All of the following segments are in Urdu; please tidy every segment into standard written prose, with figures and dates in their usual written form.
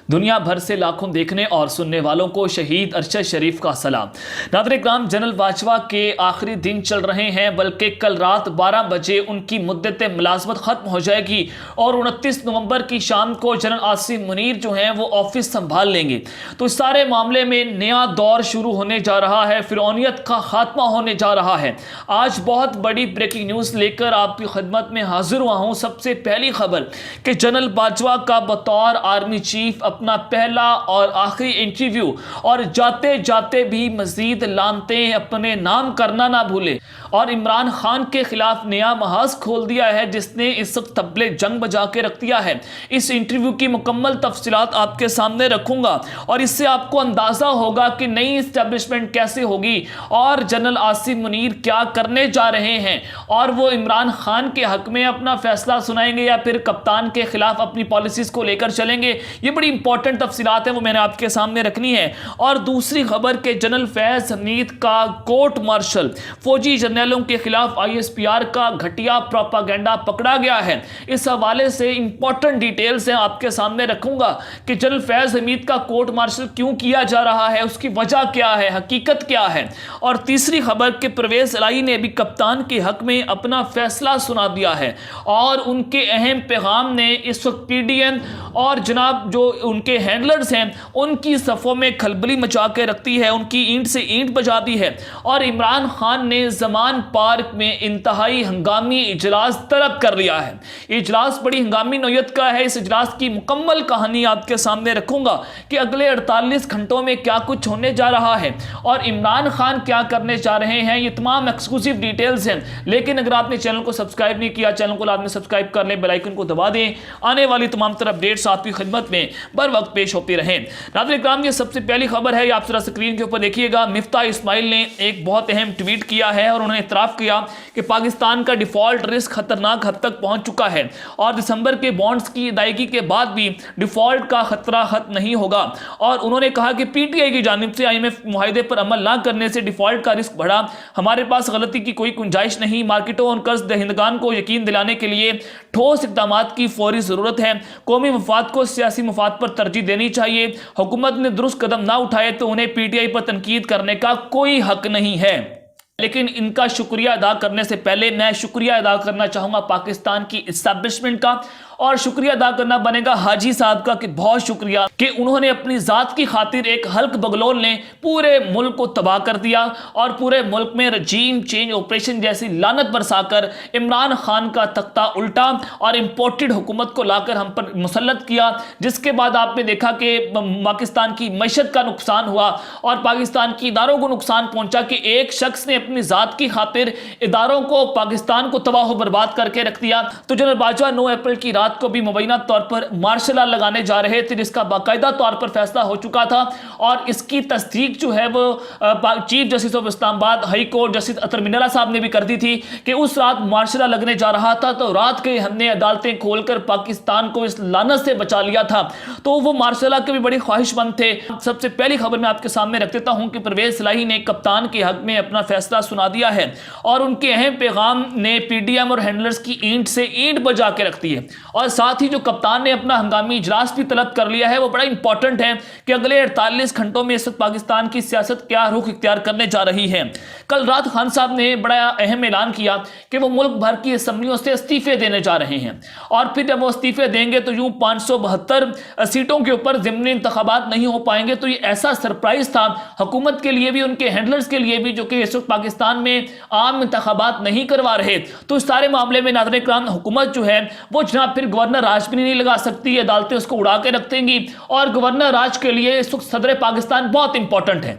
دنیا بھر سے لاکھوں دیکھنے اور سننے والوں کو شہید ارشد شریف کا سلام۔ ناظرین اکرام، جنرل باجوہ کے آخری دن چل رہے ہیں، بلکہ کل رات 12 بجے ان کی مدت ملازمت ختم ہو جائے گی اور 29 نومبر کی شام کو جنرل عاصم منیر جو ہیں وہ آفس سنبھال لیں گے۔ تو اس سارے معاملے میں نیا دور شروع ہونے جا رہا ہے، فرعونیت کا خاتمہ ہونے جا رہا ہے۔ آج بہت بڑی بریکنگ نیوز لے کر آپ کی خدمت میں حاضر ہوا ہوں۔ سب سے پہلی خبر کہ جنرل باجوہ کا بطور آرمی چیف اپنا پہلا اور آخری انٹرویو اور جاتے جاتے بھی مزید لانتیں اپنے نام کرنا نہ بھولے اور عمران خان کے خلاف نیا محاذ کھول دیا ہے، جس نے اس وقت طبلِ جنگ بجا کے رکھ دیا ہے۔ اس انٹرویو کی مکمل تفصیلات آپ کے سامنے رکھوں گا اور اس سے آپ کو اندازہ ہوگا کہ نئی اسٹیبلشمنٹ کیسے ہوگی اور جنرل عاصم منیر کیا کرنے جا رہے ہیں، اور وہ عمران خان کے حق میں اپنا فیصلہ سنائیں گے یا پھر کپتان کے خلاف اپنی پالیسیز کو لے کر چلیں گے۔ یہ بڑی امپورٹنٹ تفصیلات ہیں، وہ میں نے آپ کے سامنے رکھنی ہے۔ اور دوسری خبر کہ جنرل فیض حمید کا کورٹ مارشل فوجی جرنیلوں کے خلاف ISPR کا گھٹیا پروپاگینڈا پکڑا گیا ہے۔ اس حوالے سے امپورٹنٹ ڈیٹیلز ہیں آپ کے سامنے رکھوں گا کہ جنرل فیض حمید کا کورٹ مارشل کیوں کیا جا رہا ہے، اس کی وجہ کیا ہے، حقیقت کیا ہے۔ اور تیسری خبر کہ پرویز الہی نے بھی کپتان کے حق میں اپنا فیصلہ سنا دیا ہے اور ان کے اہم پیغام نے اس وقت PDM اور جناب جو ان کے ہینڈلرز ہیں ان کی صفوں میں کھلبلی مچا کے رکھتی ہے، ان کی اینٹ سے اینٹ بجا دی ہے۔ اور عمران خان نے زمان پارک میں انتہائی ہنگامی اجلاس طلب کر لیا ہے۔ یہ اجلاس بڑی ہنگامی نوعیت کا ہے۔ اس اجلاس کی مکمل کہانی آپ کے سامنے رکھوں گا کہ اگلے 48 گھنٹوں میں کیا کچھ ہونے جا رہا ہے اور عمران خان کیا کرنے جا رہے ہیں۔ یہ تمام ایکسکلوسیو ڈیٹیلز ہیں، لیکن اگر آپ نے چینل کو سبسکرائب نہیں کیا، چینل کو لازمی سبسکرائب کر لیں، بیل آئیکن کو دبا دیں، آنے والی تمام تر اپڈیٹس آپ کی خدمت میں بر وقت پیش ہوتی رہیں۔ ناظرین اکرام، یہ سب سے پہلی خبر ہے، یہ آپ ذرا اسکرین کے اوپر دیکھیے گا۔ مفتاح اسماعیل نے ایک بہت اہم ٹویٹ کیا ہے اور انہوں نے اعتراف کیا کہ پاکستان کا ڈیفالٹ رسک خطرناک حد تک پہنچ چکا ہے اور دسمبر کے بانڈز کی ادائیگی کے بعد بھی ڈیفالٹ کا خطرہ ختم نہیں ہوگا۔ اور انہوں نے کہا کہ PTI کی جانب سے IMF معاہدے پر عمل نہ کرنے سے ڈیفالٹ کا رسک بڑھا، ہمارے پاس غلطی کی کوئی گنجائش نہیں۔ مارکیٹوں اور قرض دہندگان کو یقین دلانے کے لیے ٹھوس اقدامات کی فوری ضرورت ہے۔ قومی مفاد کو سیاسی مفاد پر ترجیح دینی چاہیے۔ حکومت نے درست قدم نہ اٹھائے تو انہیں PTI پر تنقید کرنے کا کوئی حق نہیں ہے، لیکن ان کا شکریہ ادا کرنے سے پہلے میں شکریہ ادا کرنا چاہوں گا پاکستان کی اسٹیبلشمنٹ کا، اور شکریہ ادا کرنا بنے گا حاجی صاحب کا کہ بہت شکریہ کہ انہوں نے اپنی ذات کی خاطر ایک ہلک بگلول نے پورے ملک کو تباہ کر دیا اور پورے ملک میں رجیم چینج آپریشن جیسی لعنت برسا کر عمران خان کا تختہ الٹا اور امپورٹڈ حکومت کو لا کر ہم پر مسلط کیا، جس کے بعد آپ نے دیکھا کہ پاکستان کی معیشت کا نقصان ہوا اور پاکستان کی اداروں کو نقصان پہنچا کہ ایک شخص نے اپنی ذات کی خاطر اداروں کو، پاکستان کو تباہ و برباد کر کے رکھ دیا۔ تو جنرل باجوہ 9 اپریل کی رات کو بھی مبینہ طور پر مارشل لا لگانے جا رہے تھے، جس کا باقاعدہ طور پر فیصلہ ہو چکا تھا اور اس کی تصدیق جو ہے وہ چیف جسٹس آف اسلام آباد ہائی کورٹ جسٹس اطہر منالہ صاحب نے بھی کر دی تھی کہ اس رات مارشل لا لگنے جا رہا تھا، تو رات کے ہم نے عدالتیں کھول کر پاکستان کو اس لعنت سے بچا لیا تھا۔ تو وہ مارشل لا کے بھی بڑی خواہش مند تھے۔ سب سے پہلی خبر میں آپ کے سامنے رکھ دیتا ہوں کہ پرویز الہی نے کپتان کے حق میں اپنا فیصلہ سنا دیا ہے اور ان کے اہم پیغام نے PDM اور ہینڈلرز کی اینٹ سے اینٹ بجا کے رکھ دی ہے۔ اور ساتھ ہی جو کپتان نے اپنا ہنگامی اجلاس بھی طلب کر لیا ہے، وہ بڑا امپورٹنٹ ہے کہ اگلے 48 گھنٹوں میں اس وقت پاکستان کی سیاست کیا رخ اختیار کرنے جا رہی ہے۔ کل رات خان صاحب نے بڑا اہم اعلان کیا کہ وہ ملک بھر کی اسمبلیوں سے استعفے دینے جا رہے ہیں اور پھر جب وہ استعفے دیں گے تو یوں 572 سیٹوں کے اوپر ضمنی انتخابات نہیں ہو پائیں گے۔ تو یہ ایسا سرپرائز تھا حکومت کے لیے بھی، ان کے ہینڈلرز کے لیے بھی، جو کہ اس وقت پاکستان میں عام انتخابات نہیں کروا رہے۔ تو اس سارے معاملے میں ناظرین اکرام حکومت جو ہے وہ جناب پھر گورنر راج بھی نہیں لگا سکتی، عدالتیں اس کو اڑا کے رکھ دیں گی اور گورنر راج کے لیے اس وقت صدر پاکستان بہت امپورٹنٹ ہے۔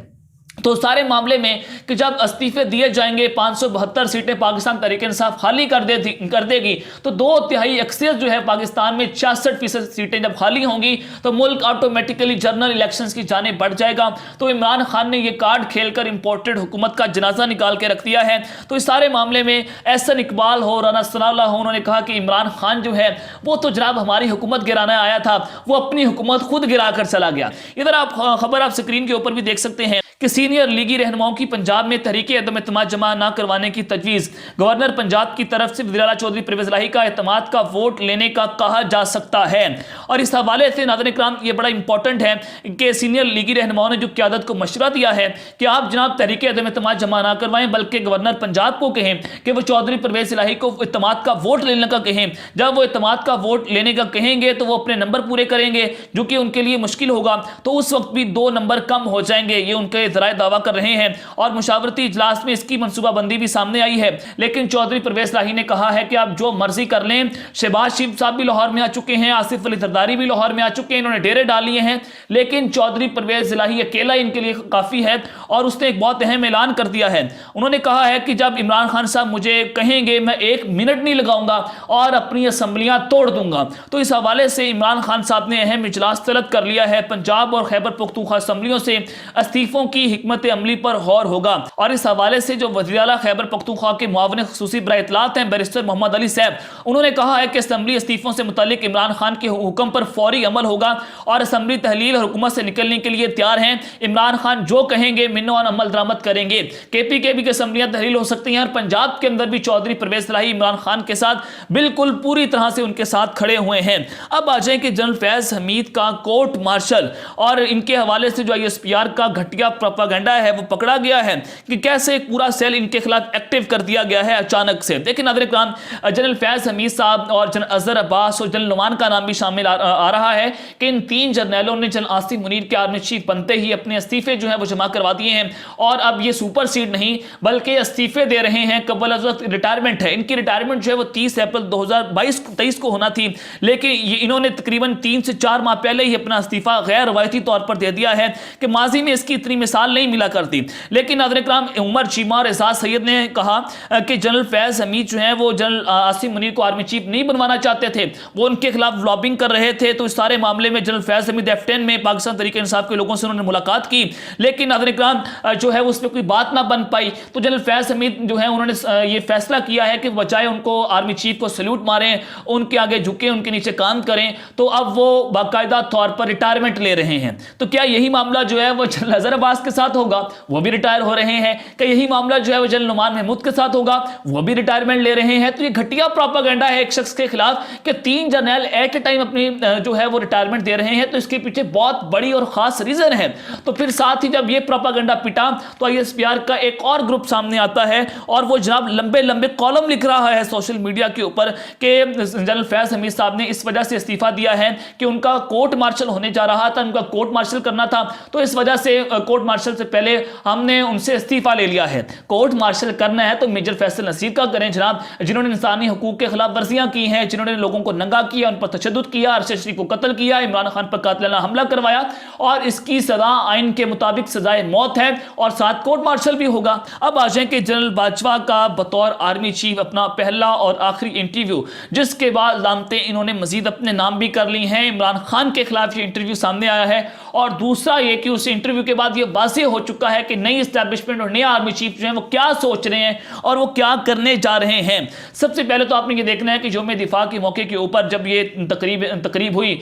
تو سارے معاملے میں کہ جب استعفے دیے جائیں گے 572 سیٹیں پاکستان تحریک انصاف خالی کر دے گی تو 2/3 اکثریت جو ہے پاکستان میں 66% سیٹیں جب خالی ہوں گی تو ملک آٹومیٹیکلی جنرل الیکشنز کی جانب بڑھ جائے گا۔ تو عمران خان نے یہ کارڈ کھیل کر امپورٹڈ حکومت کا جنازہ نکال کے رکھ دیا ہے۔ تو اس سارے معاملے میں احسن اقبال ہو، رانا ثناء اللہ ہو، انہوں نے کہا کہ عمران خان جو ہے وہ تو جناب ہماری حکومت گرانا آیا تھا، وہ اپنی حکومت خود گرا کر چلا گیا۔ ادھر آپ خبر آپ سکرین کے اوپر بھی دیکھ سکتے ہیں کہ سینئر لیگی رہنماؤں کی پنجاب میں تحریک عدم اعتماد جمع نہ کروانے کی تجویز، گورنر پنجاب کی طرف سے وزیر اعلیٰ چودھری پرویز الہی کا اعتماد کا ووٹ لینے کا کہا جا سکتا ہے۔ اور اس حوالے سے ناظرین اکرام یہ بڑا امپورٹنٹ ہے کہ سینئر لیگی رہنماؤں نے جو قیادت کو مشورہ دیا ہے کہ آپ جناب تحریک عدم اعتماد جمع نہ کروائیں، بلکہ گورنر پنجاب کو کہیں کہ وہ چودھری پرویز الہی کو اعتماد کا ووٹ لینے کا کہیں۔ جب وہ اعتماد کا ووٹ لینے کا کہیں گے تو وہ اپنے نمبر پورے کریں گے، جو کہ ان کے لیے مشکل ہوگا، تو اس وقت بھی 2 نمبر کم ہو جائیں گے، یہ ان کے ذرائع دعویٰ کر رہے ہیں۔ اور مشاورتی اجلاس میں اس کی منصوبہ بندی بھی سامنے آئی ہے، لیکن چودھری پرویز الہی نے کہا ہے کہ آپ جو مرضی کر لیں۔ شہباز شریف صاحب بھی لاہور میں آ چکے ہیں، آصف علی زرداری بھی لاہور میں آ چکے ہیں، انہوں نے ڈیرے ڈال لیے ہیں، لیکن چودھری پرویز الہی اکیلا ان کے لیے کافی ہے۔ اور اس نے ایک بہت اہم اعلان کر دیا ہے، انہوں نے کہا ہے کہ جب عمران خان صاحب مجھے کہیں گے میں 1 منٹ نہیں لگاؤں گا اور اپنی اسمبلیاں توڑ دوں گا۔ تو اس حوالے سے عمران خان صاحب نے اہم اجلاس طلب کر لیا ہے، پنجاب اور خیبر پختونخوا اسمبلیوں سے استعفوں کی حکمت عملی پر غور ہوگا۔ اور اس حوالے سے جو وزیر اعلیٰ خیبر پختونخوا کے معاون خصوصی برائے اطلاعات ہیں بیرسٹر محمد علی صاحب، انہوں نے کہا ہے کہ اسمبلی استعفوں سے متعلق عمران خان کے حکم پر فوری عمل ہوگا اور اسمبلی تحلیل اور حکومت سے نکلنے کے لیے تیار ہیں۔ عمران خان جو کہیں گے منوان عمل درآمد کریں گے۔ کے پی کے بھی اسمبلیاں تحلیل ہو سکتی ہیں، اور پنجاب کے اندر بھی چودھری پرویز الہی عمران خان کے ساتھ بالکل پوری طرح سے ان کے ساتھ کھڑے ہوئے ہیں۔ اب آ جائیں کہ جنرل فیض حمید کا کورٹ مارشل اور ان کے حوالے سے جو ISPR کا گھٹیا پروپیگنڈا ہے وہ پکڑا گیا ہے کہ کیسے پورا سیل ان کے خلاف ایکٹیو کر دیا گیا ہے اچانک سے۔ لیکن ناظرین اکرام، جنرل فیض حمید صاحب اور جنرل اظہر عباس اور جنرل نعمان کا نام بھی شامل آ رہا ہے کہ ان 3 جرنیلوں نے جنرل آصف منیر کے آرمی چیف بنتے ہی اپنے استعفے جو ہیں وہ جمع کروا دیے ہیں، اور اب یہ سپر سیڈ نہیں بلکہ استعفے دے رہے ہیں، قبل از وقت ریٹائرمنٹ ہے۔ ان کی ریٹائرمنٹ جو ہے وہ 30 اپریل 2023 کو ہونا تھی، لیکن انہوں نے تقریباً 3 سے 4 ماہ پہلے ہی اپنا استعفیٰ غیر روایتی طور پر دے دیا ہے کہ ماضی میں اس کی اتنی مثال نہیں ملا کرتی۔ لیکن ناظرین اکرام، عمر چیمہ اور اعزاز سید نے کہا کہ جنرل فیض حمید جو ہیں وہ جنرل آصف منیر کو آرمی چیف نہیں بنوانا چاہتے تھے، وہ ان کے خلاف لابنگ کر رہے تھے۔ تو اس سارے معاملے میں جنرل فیض حمید F10 میں پاکستان تحریک انصاف کے لوگوں سے انہوں نے ملاقات کی، لیکن ناظرین اکرام جو ہے اس پہ کوئی بات نہ بن پائی۔ تو جنرل فیض حمید جو ہے انہوں نے یہ فیصلہ کیا ہے کہ بجائے ان کو آرمی چیف کو سلیوٹ ماریں، ان کے آگے جھکیں، ان کے نیچے کام کریں، تو اب وہ باقاعدہ طور پر ریٹائرمنٹ لے رہے ہیں۔ تو کیا یہی معاملہ جو ہے وہ جنرل اظہر عباس کے ساتھ ہوگا؟ وہ بھی ریٹائر ہو رہے ہیں۔ کہ یہی معاملہ جو ہے وہ جنرل نعمان محمود کے ساتھ ہوگا؟ وہ بھی ریٹائرمنٹ لے رہے ہیں۔ تو یہ گھٹیا پروپیگنڈا ہے ایک شخص کے خلاف کہ 3 جرنیل ایٹ اے ٹائم اپنی جو ہے وہ ریٹائرمنٹ دے رہے ہیں، تو اس کے پیچھے بہت بڑی اور خاص ریزن ہے۔ تو پھر ساتھ ہی جب یہ پروپیگنڈا پٹا تو ISPR کا ایک اور گروپ سامنے آتا ہے، اور وہ جناب لمبے لمبے کالم لکھ رہا ہے سوشل میڈیا کے اوپر کہ جنرل فیض حمید صاحب نے اس وجہ سے استعفیٰ دیا ہے کہ ان کا کورٹ مارشل ہونے جا رہا تھا، ان کا کورٹ مارشل کرنا تھا، تو اس وجہ سے کورٹ مارشل سے پہلے ہم نے ان سے استعفیٰ لے لیا ہے۔ کورٹ مارشل کرنا ہے تو میجر فیصل نصیر کا کریں جناب، جنہوں نے انسانی حقوق کے خلاف ورزیاں کی ہیں، جنہوں نے لوگوں کو ننگا کیا، ان پر تشدد کیا، ارشد شریف کو قتل کیا، عمران خان پر قاتلانہ حملہ کروایا، اور اس کی سزا آئین کے مطابق سزائے موت ہے، اور ساتھ کورٹ مارشل بھی ہوگا۔ اب آ جائیں کہ جنرل باجوہ کا بطور آرمی چیف اپنا پہلا اور آخری انٹرویو، جس کے بعد علامتیں انہوں نے مزید اپنے نام بھی کر لی ہیں۔ عمران خان کے خلاف یہ انٹرویو سامنے آیا ہے، اور دوسرا یہ کہ اس انٹرویو کے بعد یہ واضح ہو چکا ہے کہ نئی اسٹیبلشمنٹ اور نیا آرمی چیف جو ہیں وہ کیا سوچ رہے ہیں اور وہ کیا کرنے جا رہے ہیں۔ سب سے پہلے تو آپ نے یہ دیکھنا ہے کہ یوم دفاع کے موقع کے اوپر جب یہ تقریب ہوئی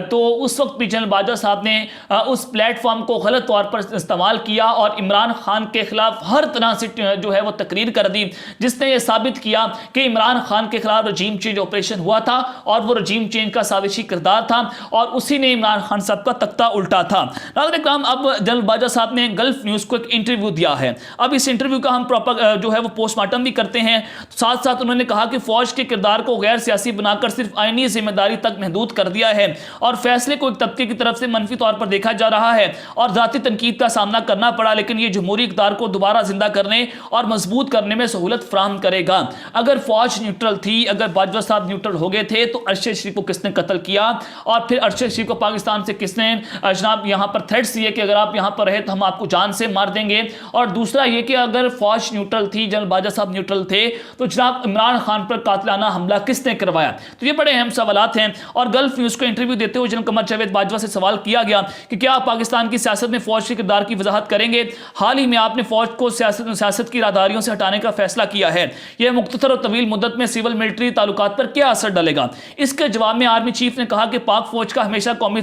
تو اس وقت بھی جنرل باجوہ صاحب نے اس پلیٹ فارم کو غلط طور پر استعمال کیا اور عمران خان کے خلاف ہر طرح سے جو ہے وہ تقریر کر دی، جس نے یہ ثابت کیا کہ عمران خان کے خلاف رجیم چینج آپریشن ہوا تھا، اور وہ رجیم چینج کا سازشی کردار تھا، اور اسی نے عمران خان صاحب کا تختہ الٹا تھا۔ ناظرین اکرام، اب جنرل باجوہ صاحب نے گلف نیوز کو ایک انٹرویو دیا ہے۔ اب اس انٹرویو کا ہم جو ہے وہ پوسٹ مارٹم بھی کرتے ہیں، ساتھ ساتھ انہوں نے کہا کہ فوج کے کردار کو غیر سیاسی بنا کر صرف آئینی ذمہ داری تک محدود کر دیا ہے، اور فیصلے کو ایک طبقے کی طرف سے منفی طور پر دیکھا جا رہا ہے، اور ذاتی تنقید کا سامنا کرنا پڑا، لیکن یہ جمہوری اقدار کو دوبارہ زندہ کرنے اور مضبوط کرنے میں سہولت فراہم کرے گا۔ اگر فوج نیوٹرل تھی، اگر باجوہ صاحب نیوٹرل ہو گئے تھے، تو ارشد شریف کو کس نے قتل کیا، اور پھر ارشد شریف کو پاکستان سے کس نے جناب یہاں پر تھریٹس دیے کہ اگر آپ یہاں پر رہے تو ہم آپ کو جان سے مار دیں گے، اور دوسرا یہ کہ اگر فوج نیوٹرل تھی، جنرل باجوہ صاحب نیوٹرل تھے، تو جناب عمران خان پر قاتلانہ حملہ کس نے کروایا؟ تو یہ بڑے اہم سوالات ہیں۔ اور گلف نیوز کو انٹرویو دیتے ہوئے جنرل قمر جاوید باجوہ سے سوال کیا گیا کہ کیا آپ پاکستان کی سیاست میں فوج کے کردار کی وضاحت کریں گے؟ حال ہی میں آپ نے فوج کو سیاست کی راہداریوں سے ہٹانے کا فیصلہ کیا ہے، یہ مختصر اور طویل مدت میں سول ملٹری تعلقات پر کیا اثر ڈالے گا؟ اس کے جواب میں آرمی چیف نے کہا کہ پاک فوج کا ہمیشہ قومی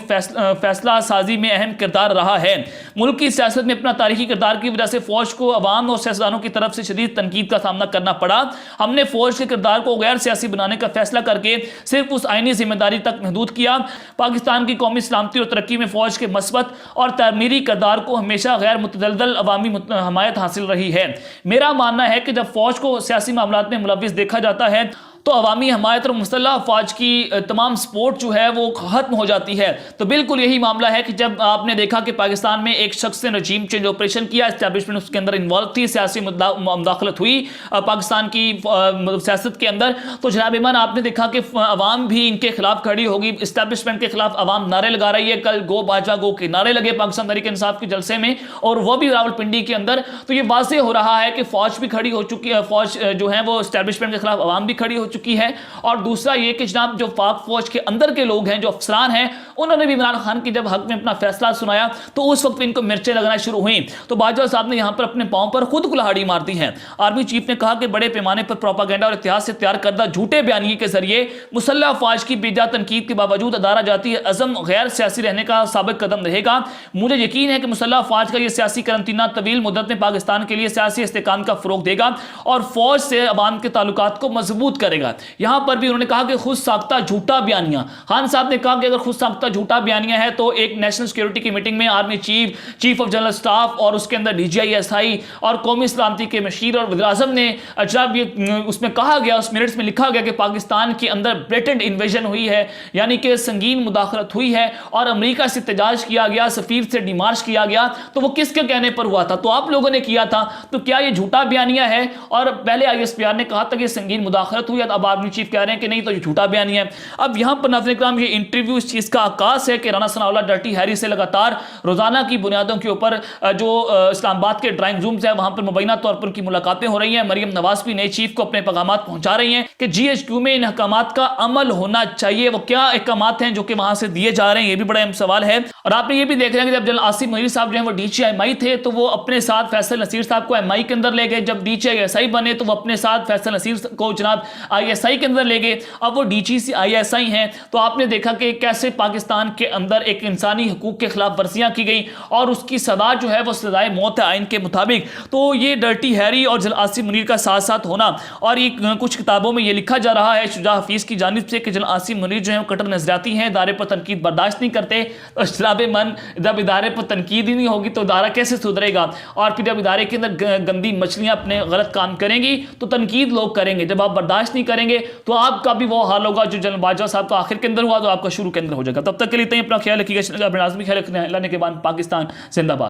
فیصلہ سازی میں اہم کردار رہا ہے۔ ملک کی سیاست میں اپنا تاریخی کردار کی وجہ سے فوج کو عوام اور سیاستدانوں کی طرف سے شدید تنقید کا سامنا کرنا پڑا۔ ہم نے فوج کے کردار کو غیر سیاسی بنانے کا فیصلہ کر کے صرف اس آئینی ذمہ داری تک محدود کیا۔ پاکستان کی قومی سلامتی اور ترقی میں فوج کے مثبت اور تعمیری کردار کو ہمیشہ غیر متدلدل عوامی حمایت حاصل رہی ہے۔ میرا ماننا ہے کہ جب فوج کو سیاسی معاملات میں ملوث دیکھا جاتا ہے تو عوامی حمایت اور مسلح افواج کی تمام سپورٹ جو ہے وہ ختم ہو جاتی ہے۔ تو بالکل یہی معاملہ ہے کہ جب آپ نے دیکھا کہ پاکستان میں ایک شخص نے رجیم چینج آپریشن کیا، اسٹیبلشمنٹ اس کے اندر انوالو تھی، سیاسی مداخلت ہوئی پاکستان کی سیاست کے اندر، تو جناب ایمان آپ نے دیکھا کہ عوام بھی ان کے خلاف کھڑی ہوگی، اسٹیبلشمنٹ کے خلاف عوام نعرے لگا رہی ہے۔ کل گو باجوہ گو کے نعرے لگے پاکستان تحریک انصاف کے جلسے میں، اور وہ بھی راولپنڈی کے اندر۔ تو یہ واضح ہو رہا ہے کہ فوج بھی کھڑی ہو چکی ہے، فوج جو ہے وہ اسٹیبلشمنٹ کے خلاف عوام بھی کھڑی ہو چکی ہے۔ اور دوسرا یہ کہ جناب جو پاک فوج کے اندر کے لوگ ہیں، جو افسران ہیں، انہوں نے بھی عمران خان کی جب حق میں اپنا فیصلہ سنایا تو اس وقت ان کو مرچیں لگنا شروع ہوئیں۔ تو باجوہ صاحب نے یہاں پر اپنے پاؤں پر خود کلہاڑی مار دی ہے۔ آرمی چیف نے کہا کہ بڑے پیمانے پر پروپیگنڈا اور اتحاد سے تیار کردہ جھوٹے بیانیے کے ذریعے مسلح افواج کی بے جا تنقید کے باوجود ادارہ جاتی عزم غیر سیاسی رہنے کا ثابت قدم رہے گا۔ مجھے یقین ہے کہ مسلح افواج کا یہ سیاسی قرنطینہ طویل مدت میں پاکستان کے لیے سیاسی استحکام کا فروغ دے گا اور فوج سے عوام کے تعلقات کو مضبوط کرے گا۔ یہاں پر بھی انہوں نے کہا کہ خود ساختہ جھوٹا بیانیہ، خان صاحب نے کہا کہ اگر خود ساختہ جھوٹا بیانیہ ہے تو ایک نیشنل سیکیورٹی کی میٹنگ میں army chief of general staff اور اس کے اندر DGI اور قومی سلامتی کے مشیر اور وزیر اعظم نے جب یہ اس میں کہا گیا، اس منٹس میں لکھا گیا کہ پاکستان کے اندر بلیٹنٹ انویژن ہوئی ہے، یعنی کہ سنگین مداخلت ہوئی ہے اور امریکہ سے احتجاج کیا گیا، سفیر سے ڈیمارش کیا گیا، تو وہ کس کے کہنے پر ہوا تھا؟ تو آپ لوگوں نے کیا تھا۔ تو کیا یہ جھوٹا بیانیہ ہے؟ اور پہلے ISPR نے کہا تھا کہ سنگین مداخلت ہوئی ہے، اب آرمی چیف کہہ رہے ہیں کہ نہیں، تو یہ جھوٹا بیانیہ ہے۔ اب یہاں پر ناظرین کرام یہ انٹرویو اس چیز کا عکاس ہے کہ رانا ثناء اللہ ڈرٹی ہیری سے لگاتار روزانہ کی بنیادوں کے اوپر جو اسلام آباد کے ڈرائنگ رومز ہیں وہاں پر مبینہ طور پر ان کی ملاقاتیں ہو رہی ہیں۔ مریم نواز بھی نئے چیف کو اپنے پیغامات پہنچا رہی ہیں کہ GHQ میں ان احکامات کا عمل ہونا چاہیے۔ وہ کیا احکامات ہیں جو کہ وہاں سے دیے جا رہے ہیں، یہ بھی بڑا اہم سوال ہے۔ اور آپ نے یہ بھی دیکھ رہے ہیں کہ جب جنرل آصف منیر صاحب جو ہیں وہ DCI تھے تو وہ اپنے ساتھ فیصل نصیر صاحب کو MI کے اندر لے گئے، جب DCI بنے تو وہ اپنے ساتھ فیصل نصیر کو جناب ISI کے اندر لے گئے، اب وہ DGC ISI ہیں۔ تو آپ نے دیکھا کہ کیسے پاکستان کے اندر ایک انسانی حقوق کے خلاف ورزیاں کی گئی اور اس کی سزا جو ہے وہ سزائے موت ہے آئین کے مطابق۔ تو یہ ڈرٹی ہیری اور جنرل آصف منیر کا ساتھ ساتھ ہونا، اور یہ کچھ کتابوں میں یہ لکھا جا رہا ہے شجاع حفیظ کی جانب سے کہ جنرل آصف منیر جو ہیں وہ کٹر نظریاتی ہیں، ادارے پر تنقید برداشت نہیں کرتے۔ جناب من جب ادارے پر تنقید ہی نہیں ہوگی تو ادارہ کیسے سدھرے گا؟ اور پھر جب ادارے کے اندر گندی مچھلیاں اپنے غلط کام کریں گی تو تنقید لوگ کریں گے، جب آپ برداشت نہیں کریں گے تو آپ کا بھی وہ حال ہوگا جو جنرل باجوہ صاحب کا آخر کے اندر ہوا تو آپ کا شروع کے اندر ہو جائے گا۔ تب تک کے لیے اپنا خیال رکھیے گا، اپنے لازمی خیال رکھنے کے بعد پاکستان زندہ باد۔